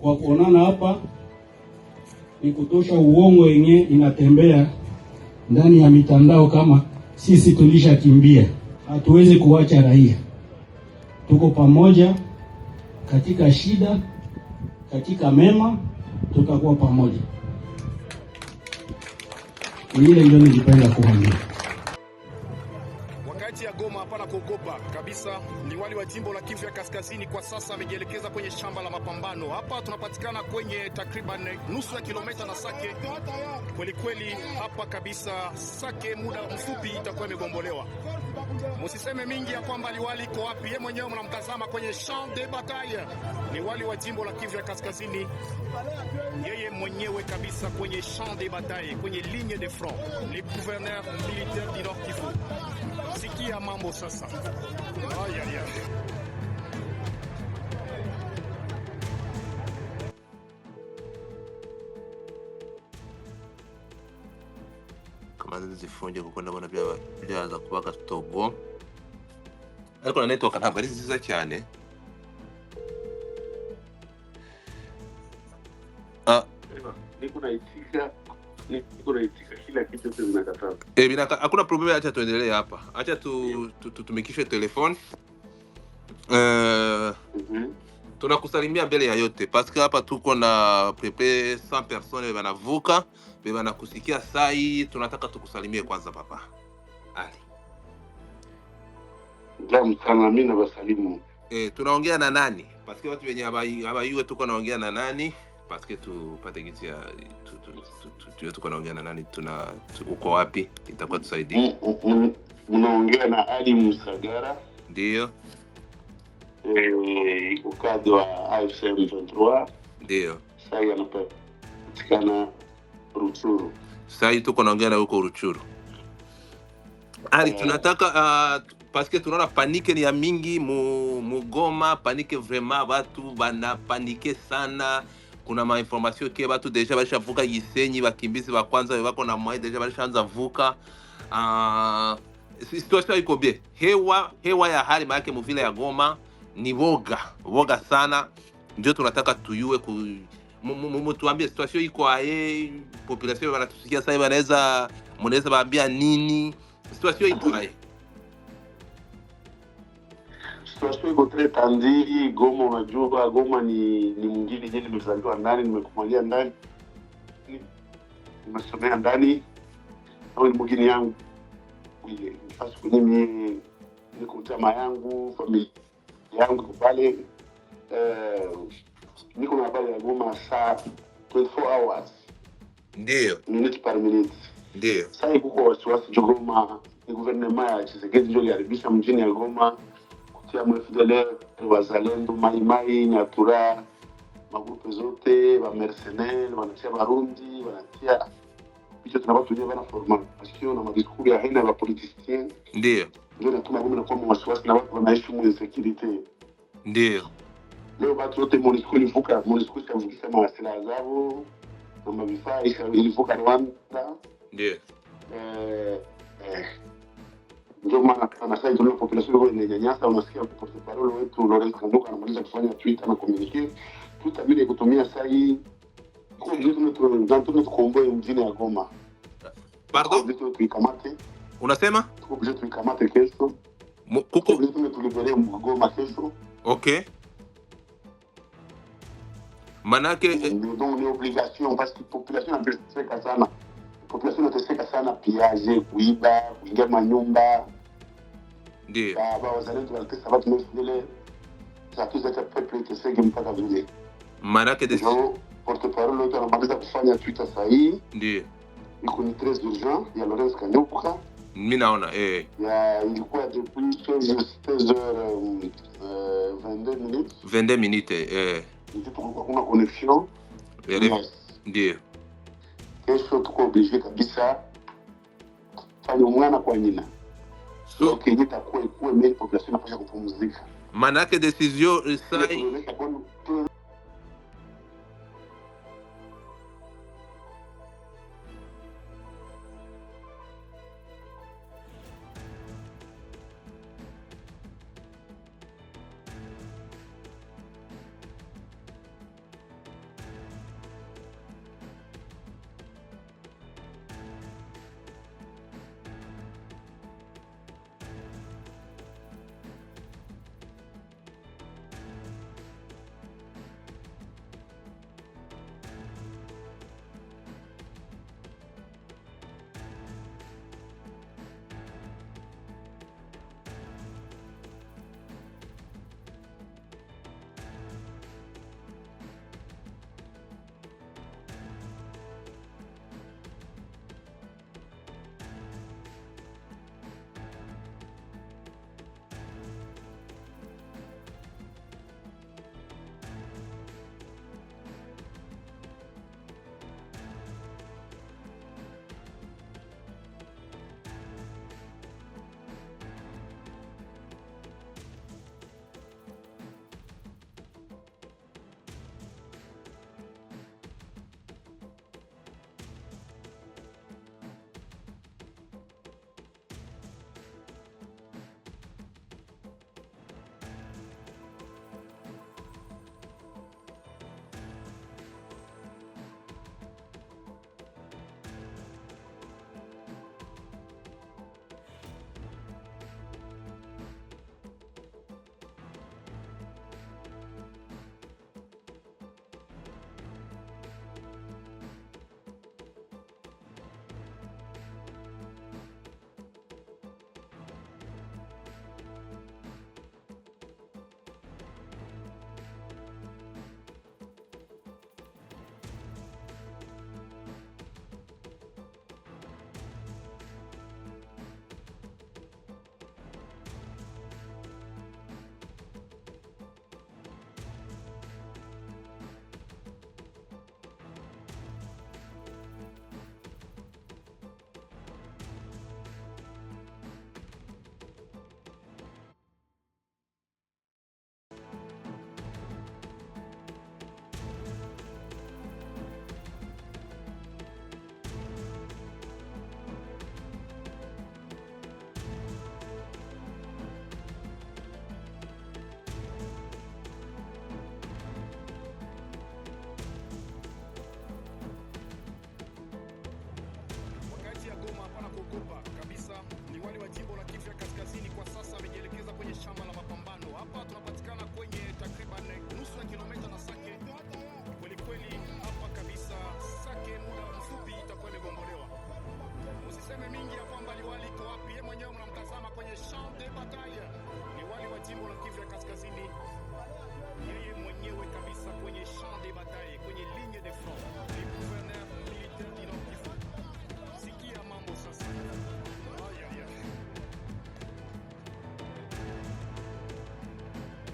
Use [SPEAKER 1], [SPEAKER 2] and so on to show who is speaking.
[SPEAKER 1] kwa kuonana hapa ni kutosha uongo yenye inatembea ndani ya mitandao kama sisi tulishakimbia. Hatuwezi kuacha raia. Tuko pamoja katika shida, katika mema, tutakuwa pamoja. Ile ndio nilipenda kuambia.
[SPEAKER 2] Wakati ya Goma hapana kuogopa kabisa. Liwali wa jimbo la Kivu ya Kaskazini kwa sasa amejielekeza kwenye shamba la mapambano. Hapa tunapatikana kwenye takriban nusu ya kilomita na Sake. Kweli kweli hapa kabisa Sake muda mfupi itakuwa imegombolewa. Msiseme mingi ya kwamba liwali iko wapi. Yeye mwenyewe mnamtazama kwenye champ de bataille. Liwali wa jimbo la Kivu ya Kaskazini. Yeye mwenyewe kabisa kwenye champ de bataille, kwenye ligne de front. Le gouverneur militaire du Nord Kivu. Sikia mambo sasa. Ay, ay, ay.
[SPEAKER 3] Kama zifunje kukwenda bona byaza kubaka Togo. Ariko na network ntabwo ari nziza cyane.
[SPEAKER 4] Niko naitika kila kitu kinakataza.
[SPEAKER 3] Hakuna problem, acha tuendelee hapa. Acha tumikishe telefone. Tunakusalimia mbele ya yote parce que hapa tuko na pepe 100 personnes wanavuka, wanakusikia sai, tunataka tukusalimie kwanza papa. Ali.
[SPEAKER 4] Jamu sana, mimi na basalimu.
[SPEAKER 3] Tunaongea na nani? Parce que watu wenye habayuwe tuko naongea na nani? Parce que tupate gisi ya tuko naongea na nani, uko wapi? Itakuwa tusaidie.
[SPEAKER 4] Unaongea na Ali Musagara.
[SPEAKER 3] Ndio.
[SPEAKER 4] Ukadi wa AFC M23.
[SPEAKER 3] Ndio.
[SPEAKER 4] Sasa anapatikana Ruchuru.
[SPEAKER 3] Sasa tuko naongea na huko Ruchuru. Ali, tunataka parce que tunaona panike ni ya mingi Goma, panike vraiment, watu bana panike sana. Kuna ma information ke watu deja bashavuka Gisenyi, bakimbizi ba kwanza wako na mwai deja bashaanza vuka. Situation iko bien. Hewa ya hali maana mu vile ya Goma ni woga sana. Ndio tunataka tuyue tuambie situation iko aye, population wanatusikia sasa, mnaweza baambia nini? Situation iko aye.
[SPEAKER 4] Situation iko très tendue. Goma, unajua Goma ni mwingine jeni, nimezaliwa ndani, nimekumalia ndani, nimesomea ndani, au ni mwingine yangu ile nafasi kwenye mimi niko jamaa yangu, familia yangu pale. Niko na habari ya Goma saa 24 hours.
[SPEAKER 3] Ndio.
[SPEAKER 4] Minute par minute.
[SPEAKER 3] Ndio.
[SPEAKER 4] Sasa iko wasiwasi Goma, ni gouvernement ya Tshisekedi ndio aliharibisha mjini ya Goma. Kutia mfidele wazalendo, Mai Nyatura, magrupu zote wa mercenaires, wanatia Barundi, wanatia hicho tunapata tujue bana formation na madiscours ya haina ya politiciens.
[SPEAKER 3] Ndio.
[SPEAKER 4] Ndio natuma Goma na kwa wasiwasi na watu wanaishi mu insecurity.
[SPEAKER 3] Ndio.
[SPEAKER 4] Leo watu wote MONUSCO ilivuka mawasiliano zao na mavifaa ilivuka Rwanda.
[SPEAKER 3] Ndio.
[SPEAKER 4] Ndio maana kana sasa ndio population ile inanyanyasa. Unasikia porte parole wetu Laurent Kanduka anamaliza kufanya Twitter na communique Twitter bila kutumia saa hii kwa ndio tunakomboa mjini ya Goma.
[SPEAKER 3] Pardon?
[SPEAKER 4] Ndio tuikamate.
[SPEAKER 3] Unasema?
[SPEAKER 4] Ndio tuikamate kesho.
[SPEAKER 3] Kuko
[SPEAKER 4] ndio tulibere Goma kesho.
[SPEAKER 3] Okay. Manake
[SPEAKER 4] donc ni obligation parce que population inateseka sana. Population inateseka sana, piaje, kuiba, kuingia manyumba.
[SPEAKER 3] Ndio.
[SPEAKER 4] Wazalendo wanatesa watu mbele. Sasa tuza peuple iteseke mpaka vile.
[SPEAKER 3] Manake
[SPEAKER 4] ndio porte-parole wetu anamaliza kufanya Twitter saa hii.
[SPEAKER 3] Ndio.
[SPEAKER 4] Iko ni très urgent ya Laurent Kanduka.
[SPEAKER 3] Mimi naona
[SPEAKER 4] ya ilikuwa depuis 16h22 minutes.
[SPEAKER 3] 22 minutes
[SPEAKER 4] Ndio kuna connexion.
[SPEAKER 3] Ndio.
[SPEAKER 4] Kesho tuko obligé kabisa fanya mwana kwa nina. So kijita kwa ikuwe main population inapaswa kupumzika.
[SPEAKER 3] Manake decision sai